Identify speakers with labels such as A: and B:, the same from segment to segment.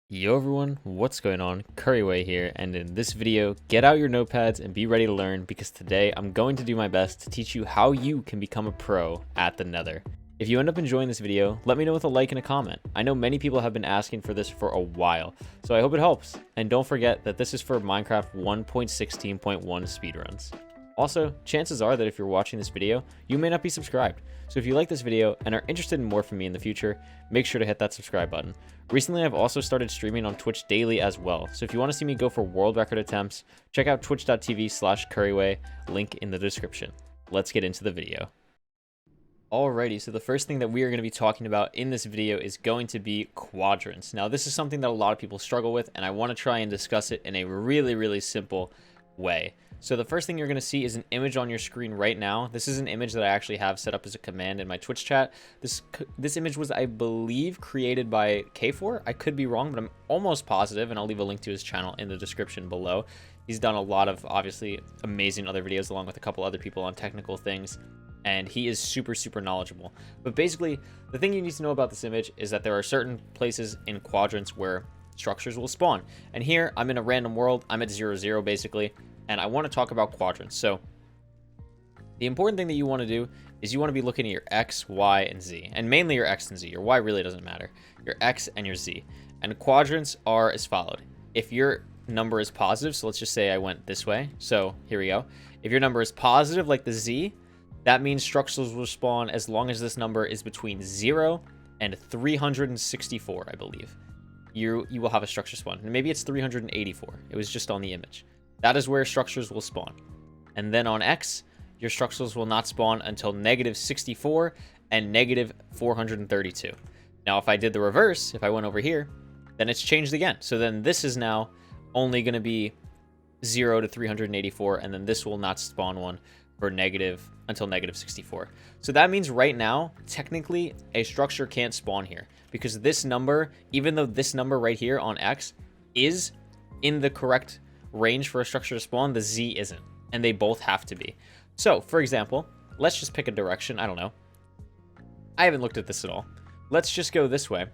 A: Yo everyone, what's going on? Couriway here, and in this video, get out your notepads and be ready to learn because today I'm going to do my best to teach you how you can become a pro at the Nether. If you end up enjoying this video, let me know with a like and a comment. I know many people have been asking for this for a while, so I hope it helps. And don't forget that this is for Minecraft 1.16.1 speedruns. Also, chances are that if you're watching this video, you may not be subscribed. So if you like this video and are interested in more from me in the future, make sure to hit that subscribe button. Recently, I've also started streaming on Twitch daily as well. So if you want to see me go for world record attempts, check out twitch.tv/Couriway, link in the description. Let's get into the video. Alrighty, so the first thing that we are going to be talking about in this video is going to be quadrants. Now, this is something that a lot of people struggle with, and I want to try and discuss it in a really simple way. So the first thing you're going to see is an image on your screen right now. This is an image that I actually have set up as a command in my Twitch chat. This image was, I believe, created by K4. I could be wrong, but I'm almost positive, and I'll leave a link to his channel in the description below. He's done a lot of, obviously, amazing other videos along with a couple other people on technical things, and he is super knowledgeable. But basically, the thing you need to know about this image is that there are certain places in quadrants where structures will spawn. And here, I'm in a random world. I'm at 0, basically. And I want to talk about quadrants. So the important thing that you want to do is you want to be looking at your X, Y, and Z. And mainly your X and Z. Your Y really doesn't matter. Your X and your Z. And quadrants are as followed. If your number is positive, so let's just say I went this way. So here we go. If your number is positive, like the Z, that means structures will spawn as long as this number is between 0 and 364, I believe. You will have a structure spawn. And maybe it's 384. It was just on the image. That is where structures will spawn. And then on X, your structures will not spawn until -64 and -432. Now, if I did the reverse, if I went over here, then it's changed again. So then this is now only going to be 0 to 384, and then this will not spawn one for until -64. So that means right now, technically, a structure can't spawn here because this number, even though this number right here on X is in the correct range for a structure to spawn, the Z isn't, and they both have to be. So for example, let's just pick a direction. I don't know, I haven't looked at this at all. Let's just go this way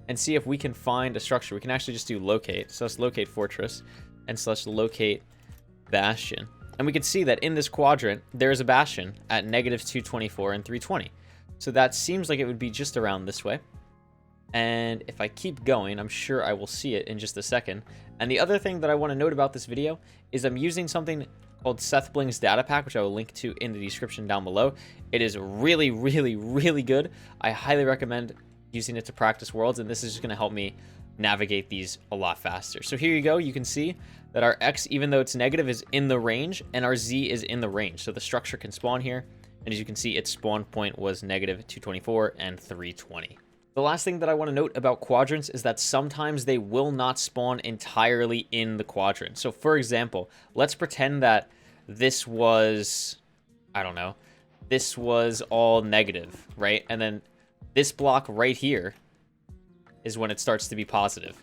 A: and see if we can find a structure. We can actually just do locate. So let's locate fortress and slash locate bastion, and we can see that in this quadrant there's a bastion at -224 and 320. So that seems like it would be just around this way. And if I keep going, I'm sure I will see it in just a second. And the other thing that I want to note about this video is I'm using something called Seth Bling's data pack, which I will link to in the description down below. It is really good. I highly recommend using it to practice worlds, and this is just going to help me navigate these a lot faster. So here you go. You can see that our X, even though it's negative, is in the range, and our Z is in the range. So the structure can spawn here. And as you can see, its spawn point was -224 and 320. The last thing that I want to note about quadrants is that sometimes they will not spawn entirely in the quadrant. So for example, let's pretend that this was, I don't know, this was all negative, right? And then this block right here is when it starts to be positive.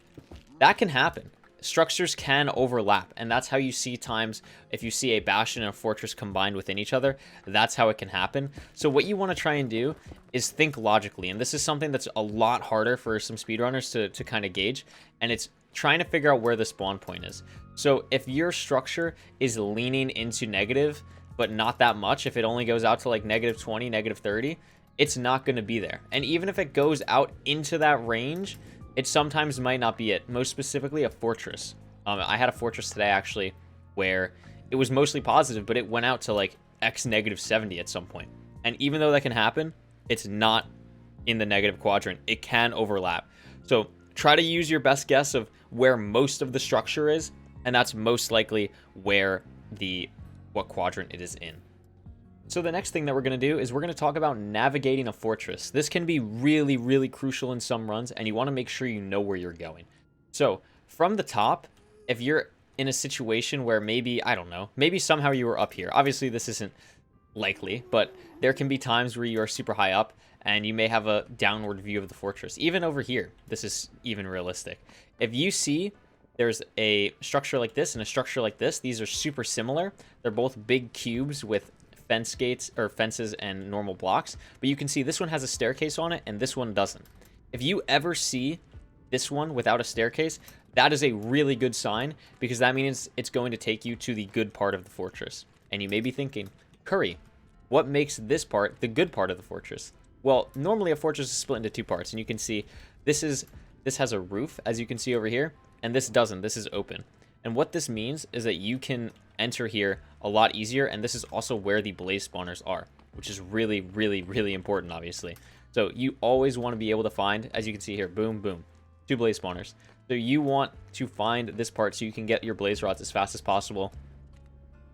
A: That can happen. Structures can overlap, and that's how you see times if you see a bastion and a fortress combined within each other, that's how it can happen. So what you want to try and do is think logically, and this is something that's a lot harder for some speedrunners to kind of gauge, and it's trying to figure out where the spawn point is. So if your structure is leaning into negative, but not that much, if it only goes out to like -20, -30, it's not going to be there. And even if it goes out into that range, it sometimes might not be it. Most specifically, a fortress. I had a fortress today, actually, where it was mostly positive, but it went out to, like, X -70 at some point. And even though that can happen, it's not in the negative quadrant. It can overlap. So try to use your best guess of where most of the structure is, and that's most likely where what quadrant it is in. So the next thing that we're going to do is we're going to talk about navigating a fortress. This can be really crucial in some runs, and you want to make sure you know where you're going. So from the top, if you're in a situation where maybe, I don't know, maybe somehow you were up here. Obviously, this isn't likely, but there can be times where you are super high up, and you may have a downward view of the fortress. Even over here, this is even realistic. If you see there's a structure like this and a structure like this, these are super similar. They're both big cubes with fence gates or fences and normal blocks, but you can see this one has a staircase on it and this one doesn't. If you ever see this one without a staircase, that is a really good sign, because that means it's going to take you to the good part of the fortress. And you may be thinking, Curry, what makes this part the good part of the fortress? Well, normally a fortress is split into two parts, and you can see this has a roof, as you can see over here, and this doesn't. This is open. And what this means is that you can enter here a lot easier, and this is also where the blaze spawners are, which is really, really, really important, obviously. So you always want to be able to find, as you can see here, boom, boom, 2 blaze spawners. So you want to find this part so you can get your blaze rods as fast as possible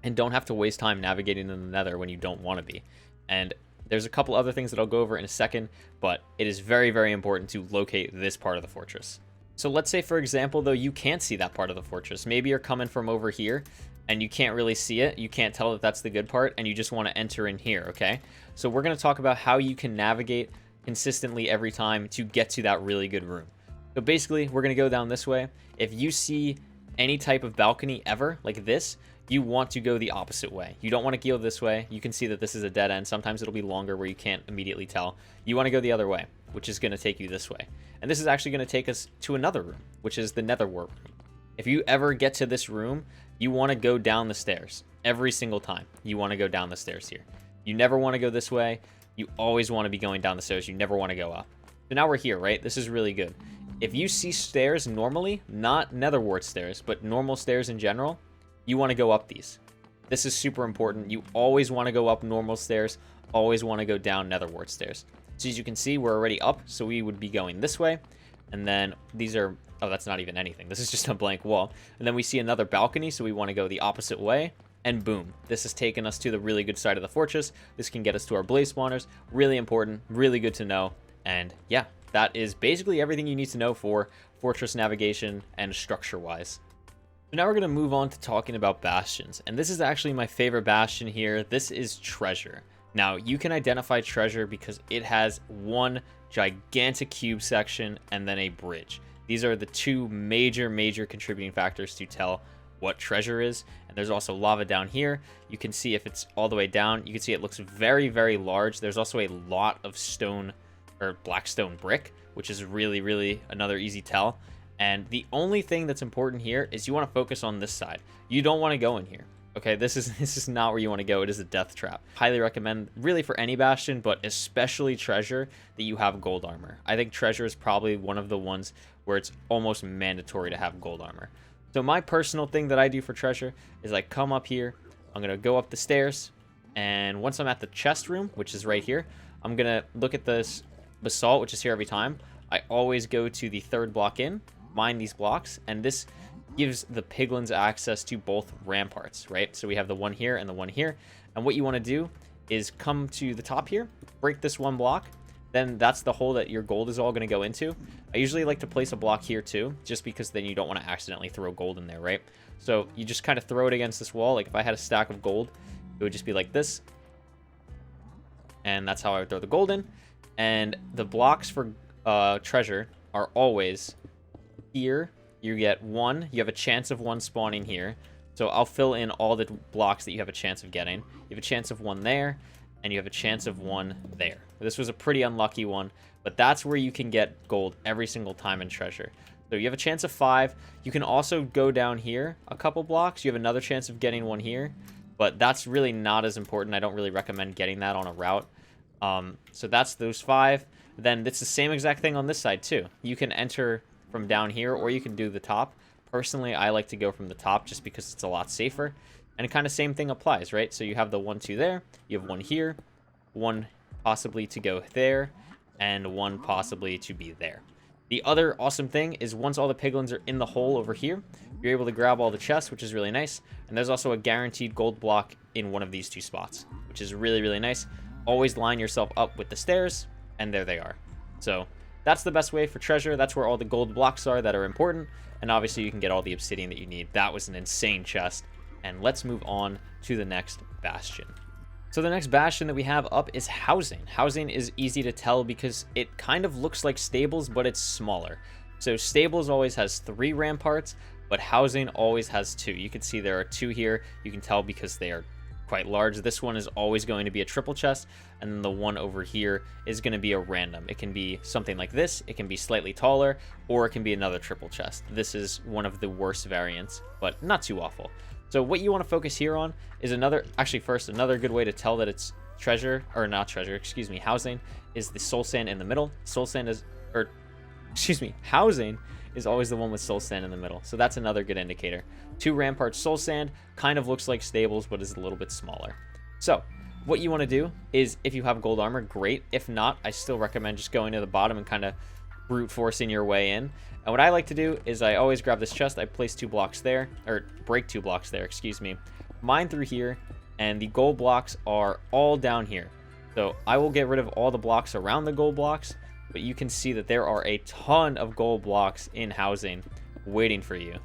A: and don't have to waste time navigating in the nether when you don't want to be. And there's a couple other things that I'll go over in a second, but it is very, very important to locate this part of the fortress. So let's say, for example, though, you can't see that part of the fortress. Maybe you're coming from over here and you can't really see it. You can't tell that that's the good part, and you just want to enter in here, okay? So we're going to talk about how you can navigate consistently every time to get to that really good room. So basically, we're going to go down this way. If you see any type of balcony ever, like this, you want to go the opposite way. You don't want to go this way. You can see that this is a dead end. Sometimes it'll be longer where you can't immediately tell. You want to go the other way, which is going to take you this way. And this is actually going to take us to another room, which is the nether wart room. If you ever get to this room, you want to go down the stairs. Every single time, you want to go down the stairs here. You never want to go this way. You always want to be going down the stairs. You never want to go up. So now we're here, right? This is really good. If you see stairs normally, not nether wart stairs, but normal stairs in general, you want to go up these. This is super important. You always want to go up normal stairs, always want to go down nether wart stairs. So as you can see, we're already up, so we would be going this way. And then these are, oh, that's not even anything. This is just a blank wall. And then we see another balcony, so we want to go the opposite way. And boom, this has taken us to the really good side of the fortress. This can get us to our blaze spawners. Really important, really good to know. And yeah, that is basically everything you need to know for fortress navigation and structure-wise. So now we're going to move on to talking about bastions. And this is actually my favorite bastion here. This is treasure. Now, you can identify treasure because it has one gigantic cube section and then a bridge. These are the two major contributing factors to tell what treasure is. And there's also lava down here. You can see if it's all the way down, you can see it looks very large. There's also a lot of stone or black stone brick, which is really another easy tell. And the only thing that's important here is you want to focus on this side. You don't want to go in here. Okay, this is not where you want to go. It is a death trap. Highly recommend, really, for any bastion, but especially treasure, that you have gold armor. I think treasure is probably one of the ones where it's almost mandatory to have gold armor. So my personal thing that I do for treasure is I come up here. I'm going to go up the stairs. And once I'm at the chest room, which is right here, I'm going to look at this basalt, which is here every time. I always go to the third block in, mine these blocks, and this gives the piglins access to both ramparts, right? So we have the one here and the one here. And what you want to do is come to the top here, break this one block, then that's the hole that your gold is all going to go into. I usually like to place a block here too, just because then you don't want to accidentally throw gold in there, right? So you just kind of throw it against this wall. Like if I had a stack of gold, it would just be like this. And that's how I would throw the gold in. And the blocks for treasure are always here. You get one. You have a chance of one spawning here. So I'll fill in all the blocks that you have a chance of getting. You have a chance of one there, and you have a chance of one there. This was a pretty unlucky one, but that's where you can get gold every single time in treasure. So you have a chance of 5. You can also go down here a couple blocks. You have another chance of getting one here, but that's really not as important. I don't really recommend getting that on a route. So that's those 5. Then it's the same exact thing on this side too. You can enter from down here, or you can do the top. Personally, I like to go from the top just because it's a lot safer. And kind of same thing applies, right? So you have the 1, 2 there, you have one here, one possibly to go there, and one possibly to be there. The other awesome thing is once all the piglins are in the hole over here, you're able to grab all the chests, which is really nice. And there's also a guaranteed gold block in one of these 2 spots, which is really nice. Always line yourself up with the stairs, and there they are. So that's the best way for treasure. That's where all the gold blocks are that are important. And obviously you can get all the obsidian that you need. That was an insane chest. And let's move on to the next bastion. So the next bastion that we have up is housing. Housing is easy to tell because it kind of looks like stables, but it's smaller. So stables always has 3 ramparts, but housing always has 2. You can see there are 2 here. You can tell because they are quite large. This one is always going to be a triple chest, and then the one over here is going to be a random. It can be something like this, it can be slightly taller, or it can be another triple chest. This is one of the worst variants, but not too awful. So what you want to focus here on is another good way to tell that it's treasure, or not treasure, excuse me, housing, is the soul sand in the middle. Housing is always the one with soul sand in the middle. So that's another good indicator. 2 ramparts soul sand kind of looks like stables, but is a little bit smaller. So what you want to do is, if you have gold armor, great. If not, I still recommend just going to the bottom and kind of brute forcing your way in. And what I like to do is I always grab this chest, I place 2 blocks there, or break 2 blocks there, excuse me, mine through here, and the gold blocks are all down here. So I will get rid of all the blocks around the gold blocks, but you can see that there are a ton of gold blocks in housing waiting for you.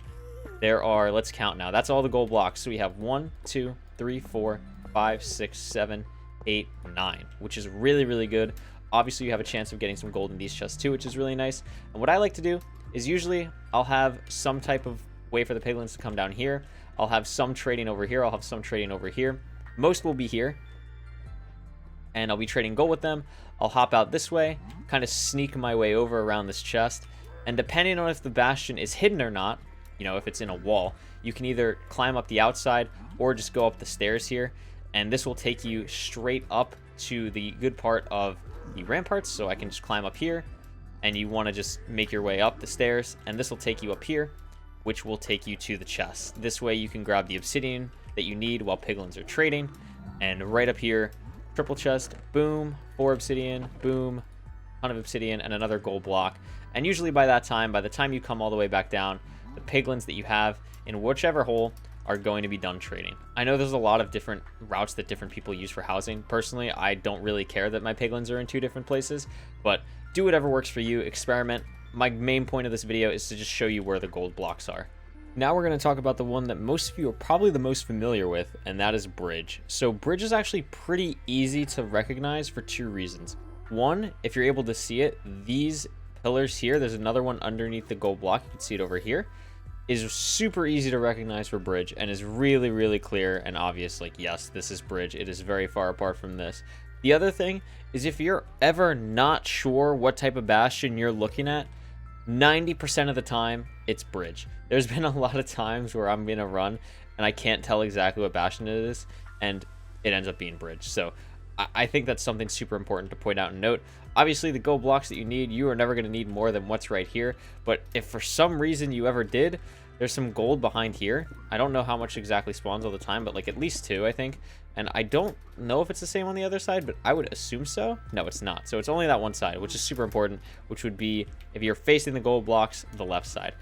A: There are, let's count now, that's all the gold blocks. So we have 1, 2, 3, 4, 5, 6, 7, 8, 9, which is really, really good. Obviously, you have a chance of getting some gold in these chests too, which is really nice. And what I like to do is usually I'll have some type of way for the piglins to come down here. I'll have some trading over here. I'll have some trading over here. Most will be here. And I'll be trading gold with them. I'll hop out this way, kind of sneak my way over around this chest. And depending on if the bastion is hidden or not, you know, if it's in a wall, you can either climb up the outside or just go up the stairs here. And this will take you straight up to the good part of the ramparts. So I can just climb up here, and you want to just make your way up the stairs, and this will take you up here, which will take you to the chest. This way you can grab the obsidian that you need while piglins are trading. And right up here, triple chest, boom, 4 obsidian, boom, ton of obsidian, and another gold block. And usually by the time you come all the way back down, the piglins that you have in whichever hole are going to be done trading. I know there's a lot of different routes that different people use for housing. Personally, I don't really care that my piglins are in 2 different places, but do whatever works for you, experiment. My main point of this video is to just show you where the gold blocks are. Now we're going to talk about the one that most of you are probably the most familiar with, and that is bridge. So bridge is actually pretty easy to recognize for 2 reasons. One, if you're able to see it, these pillars here, there's another one underneath the gold block, you can see it over here, is super easy to recognize for bridge and is really, really clear and obvious. Like, yes, this is bridge. It is very far apart from this. The other thing is, if you're ever not sure what type of bastion you're looking at, 90% of the time it's bridge. There's been a lot of times where I'm gonna run and I can't tell exactly what bastion it is, and it ends up being bridge. So I think that's something super important to point out and note. Obviously, the gold blocks that you need, you are never going to need more than what's right here. But if for some reason you ever did, there's some gold behind here. I don't know how much exactly spawns all the time, but like at least 2, I think. And I don't know if it's the same on the other side, but I would assume so. No, it's not. So it's only that one side, which is super important, which would be if you're facing the gold blocks, the left side.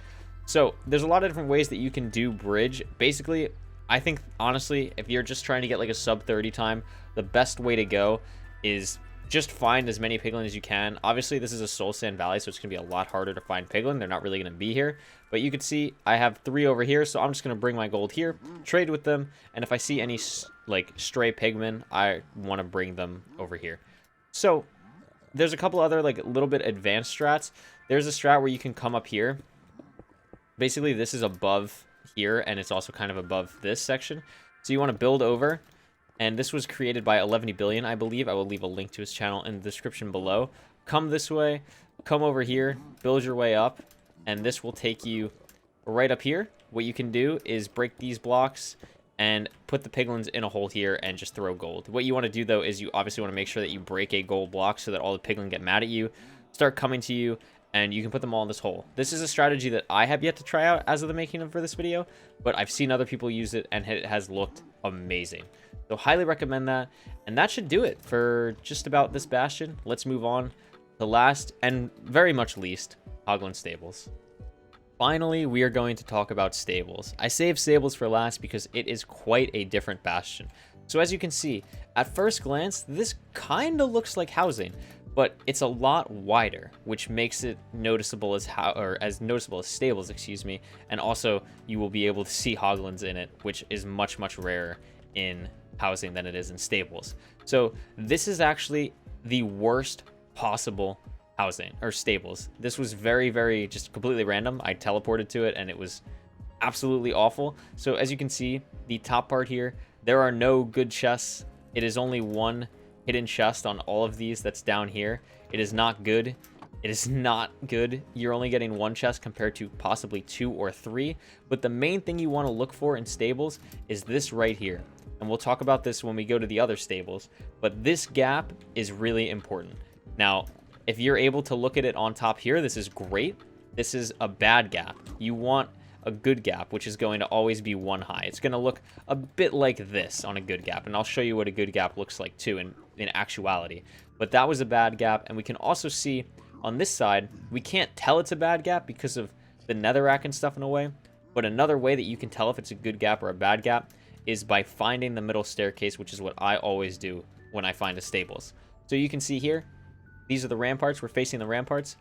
A: So there's a lot of different ways that you can do bridge. Basically, I think, honestly, if you're just trying to get like a sub 30 time, the best way to go is just find as many piglins as you can. Obviously, this is a soul sand valley, so it's going to be a lot harder to find piglin. They're not really going to be here. But you can see I have 3 over here, so I'm just going to bring my gold here, trade with them, and if I see any like stray pigmen, I want to bring them over here. So there's a couple other like little bit advanced strats. There's a strat where you can come up here. Basically, this is above here, and it's also kind of above this section. So you want to build over. And this was created by EleventyBillion, I believe. I will leave a link to his channel in the description below. Come this way, come over here, build your way up, and this will take you right up here. What you can do is break these blocks and put the piglins in a hole here and just throw gold. What you want to do, though, is you obviously want to make sure that you break a gold block so that all the piglin get mad at you, start coming to you, and you can put them all in this hole. This is a strategy that I have yet to try out as of the making of for this video, but I've seen other people use it, and it has looked amazing. So highly recommend that. And that should do it for just about this bastion. Let's move on to last and very much least, Hoglin Stables. Finally, we are going to talk about stables. I saved stables for last because it is quite a different bastion. So as you can see, at first glance, this kind of looks like housing, but it's a lot wider, which makes it noticeable as noticeable as stables, excuse me. And also, you will be able to see hoglins in it, which is much, much rarer in housing than it is in stables. So this is actually the worst possible housing or stables. This was very, very just completely random. I teleported to it and it was absolutely awful. So as you can see, the top part here, There are no good chests. It is only one hidden chest on all of these that's down here. It is not good. It is not good. You're only getting one chest compared to possibly 2 or 3. But the main thing you want to look for in stables is this right here. And we'll talk about this when we go to the other stables. But this gap is really important. Now, if you're able to look at it on top here, this is great. This is a bad gap. You want a good gap, which is going to always be 1 high. It's going to look a bit like this on a good gap. And I'll show you what a good gap looks like too in actuality. But that was a bad gap. And we can also see on this side, we can't tell it's a bad gap because of the netherrack and stuff in a way. But another way that you can tell if it's a good gap or a bad gap is by finding the middle staircase, which is what I always do when I find a stables. So you can see here, these are the ramparts. We're facing the ramparts.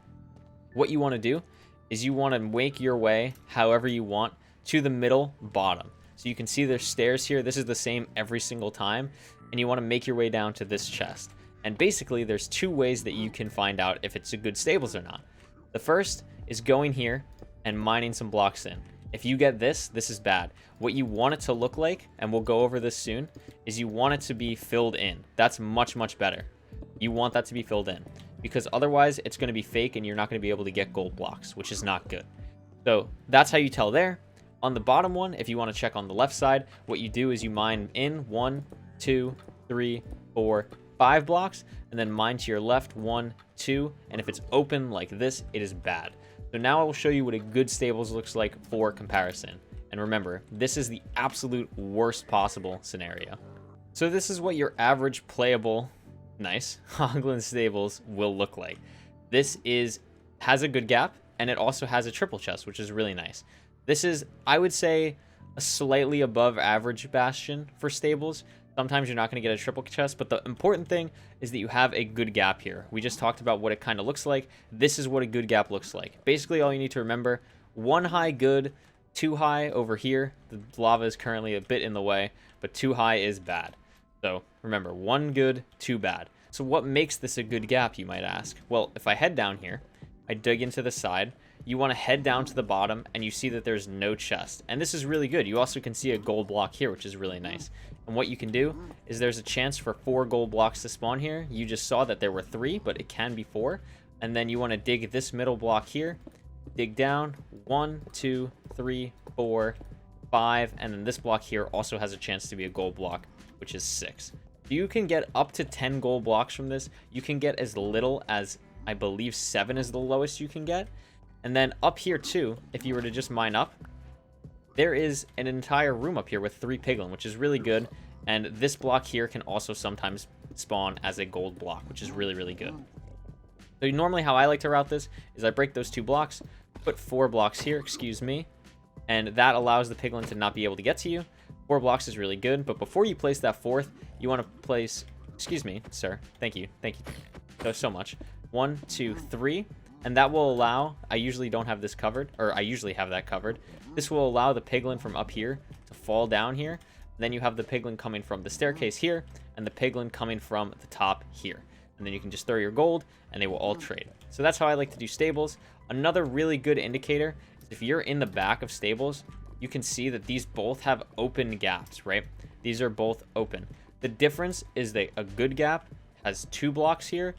A: What you want to do is you want to make your way however you want to the middle bottom. So you can see there's stairs here. This is the same every single time. And you want to make your way down to this chest. And basically, there's 2 ways that you can find out if it's a good stables or not. The first is going here and mining some blocks in. If you get this, this is bad. What you want it to look like, and we'll go over this soon, is you want it to be filled in. That's much, much better. You want that to be filled in. Because otherwise, it's going to be fake and you're not going to be able to get gold blocks, which is not good. So that's how you tell there. On the bottom one, if you want to check on the left side, what you do is you mine in 1, 2, 3, 4, 5 blocks, and then mine to your left 1, 2, and if it's open like this, it is bad. So now I will show you what a good stables looks like for comparison. And remember, this is the absolute worst possible scenario. So this is what your average playable, nice, Hoglin stables will look like. This has a good gap, and it also has a triple chest, which is really nice. This is, I would say, a slightly above average bastion for stables. Sometimes you're not going to get a triple chest, but the important thing is that you have a good gap here. We just talked about what it kind of looks like. This is what a good gap looks like. Basically, all you need to remember, 1 high good, 2 high over here. The lava is currently a bit in the way, but 2 high is bad. So remember, 1 good, 2 bad. So what makes this a good gap, you might ask? Well, if I head down here, I dig into the side, you want to head down to the bottom, and you see that there's no chest. And this is really good. You also can see a gold block here, which is really nice. And what you can do is there's a chance for 4 gold blocks to spawn here. You just saw that there were 3, but it can be 4. And then you want to dig this middle block here, dig down, 1, 2, 3, 4, 5, and then this block here also has a chance to be a gold block, which is 6. You can get up to 10 gold blocks from this. You can get as little as, I believe, 7 is the lowest you can get. And then up here too, if you were to just mine up, there is an entire room up here with 3 piglin, which is really good. And this block here can also sometimes spawn as a gold block, which is really, really good. So normally how I like to route this is I break those 2 blocks, put 4 blocks here, excuse me, and that allows the piglin to not be able to get to you. 4 blocks is really good, but before you place that 4th, you want to place, excuse me, sir, thank you so much, 1, 2, 3, and that will allow, I usually don't have this covered, or I usually have that covered. This will allow the piglin from up here to fall down here. Then you have the piglin coming from the staircase here, and the piglin coming from the top here. And then you can just throw your gold, and they will all trade. So that's how I like to do stables. Another really good indicator is if you're in the back of stables, you can see that these both have open gaps, right? These are both open. The difference is that a good gap has 2 blocks here,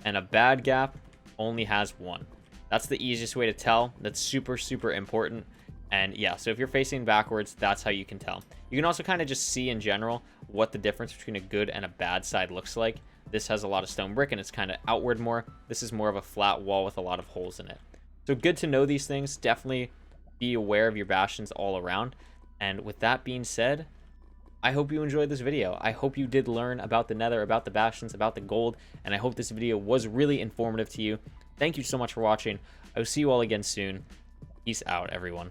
A: and a bad gap only has 1. That's the easiest way to tell. That's super, super important. And yeah, so if you're facing backwards, that's how you can tell. You can also kind of just see in general what the difference between a good and a bad side looks like. This has a lot of stone brick and it's kind of outward more. This is more of a flat wall with a lot of holes in it. So good to know these things. Definitely be aware of your bastions all around. And with that being said, I hope you enjoyed this video. I hope you did learn about the nether, about the bastions, about the gold, and I hope this video was really informative to you. Thank you so much for watching. I will see you all again soon. Peace out, everyone.